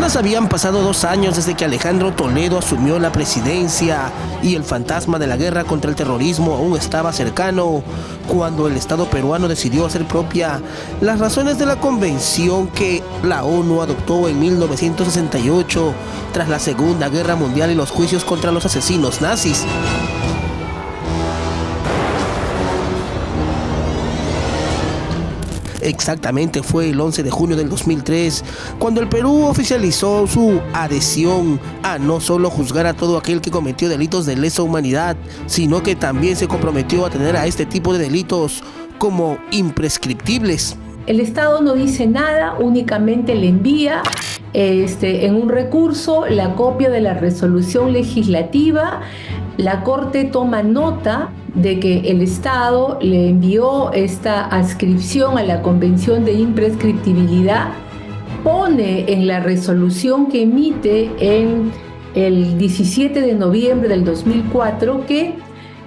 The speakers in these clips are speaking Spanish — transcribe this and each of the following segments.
Apenas habían pasado 2 años desde que Alejandro Toledo asumió la presidencia y el fantasma de la guerra contra el terrorismo aún estaba cercano, cuando el Estado peruano decidió hacer propia las razones de la convención que la ONU adoptó en 1968 tras la Segunda Guerra Mundial y los juicios contra los asesinos nazis. Exactamente, fue el 11 de junio del 2003 cuando el Perú oficializó su adhesión a no solo juzgar a todo aquel que cometió delitos de lesa humanidad, sino que también se comprometió a tener a este tipo de delitos como imprescriptibles. El Estado no dice nada, únicamente le envía en un recurso la copia de la resolución legislativa. La Corte toma nota de que el Estado le envió esta adscripción a la Convención de Imprescriptibilidad, pone en la resolución que emite en el 17 de noviembre del 2004 que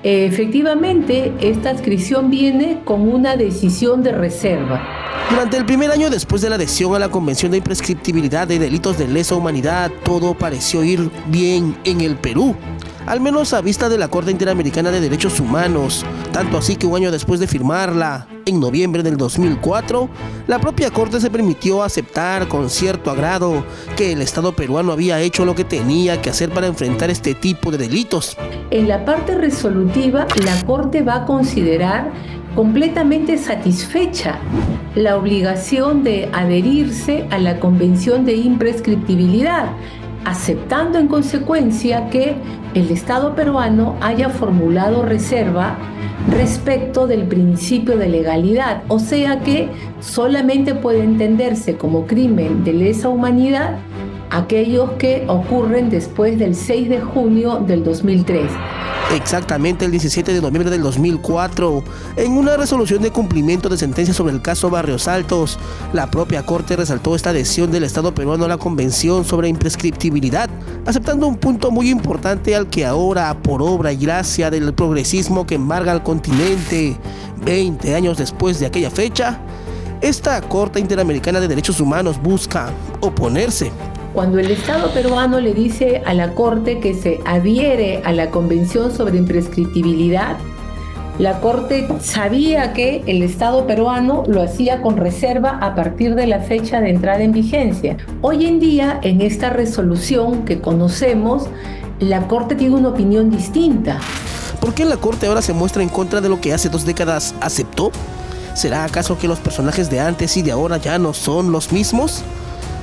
efectivamente esta adscripción viene con una decisión de reserva. Durante el primer año después de la adhesión a la Convención de Imprescriptibilidad de Delitos de Lesa Humanidad, todo pareció ir bien en el Perú, al menos a vista de la Corte Interamericana de Derechos Humanos, tanto así que un año después de firmarla, en noviembre del 2004, la propia Corte se permitió aceptar con cierto agrado que el Estado peruano había hecho lo que tenía que hacer para enfrentar este tipo de delitos. En la parte resolutiva, la Corte va a considerar completamente satisfecha la obligación de adherirse a la Convención de Imprescriptibilidad, aceptando en consecuencia que el Estado peruano haya formulado reserva respecto del principio de legalidad, o sea que solamente puede entenderse como crimen de lesa humanidad aquellos que ocurren después del 6 de junio del 2003. Exactamente el 17 de noviembre del 2004, en una resolución de cumplimiento de sentencia sobre el caso Barrios Altos, la propia Corte resaltó esta adhesión del Estado peruano a la Convención sobre Imprescriptibilidad, aceptando un punto muy importante al que ahora, por obra y gracia del progresismo que embarga al continente, 20 años después de aquella fecha, esta Corte Interamericana de Derechos Humanos busca oponerse. Cuando el Estado peruano le dice a la Corte que se adhiere a la Convención sobre Imprescriptibilidad, la Corte sabía que el Estado peruano lo hacía con reserva a partir de la fecha de entrada en vigencia. Hoy en día, en esta resolución que conocemos, la Corte tiene una opinión distinta. ¿Por qué la Corte ahora se muestra en contra de lo que hace 2 décadas aceptó? ¿Será acaso que los personajes de antes y de ahora ya no son los mismos?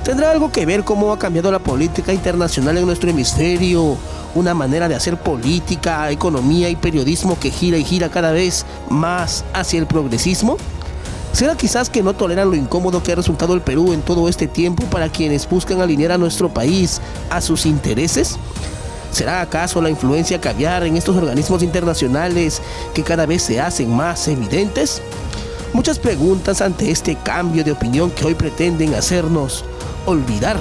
¿Tendrá algo que ver cómo ha cambiado la política internacional en nuestro hemisferio? Una manera de hacer política, economía y periodismo que gira y gira cada vez más hacia el progresismo. ¿Será quizás que no toleran lo incómodo que ha resultado el Perú en todo este tiempo para quienes buscan alinear a nuestro país a sus intereses? ¿Será acaso la influencia caviar en estos organismos internacionales que cada vez se hacen más evidentes? Muchas preguntas ante este cambio de opinión que hoy pretenden hacernos olvidar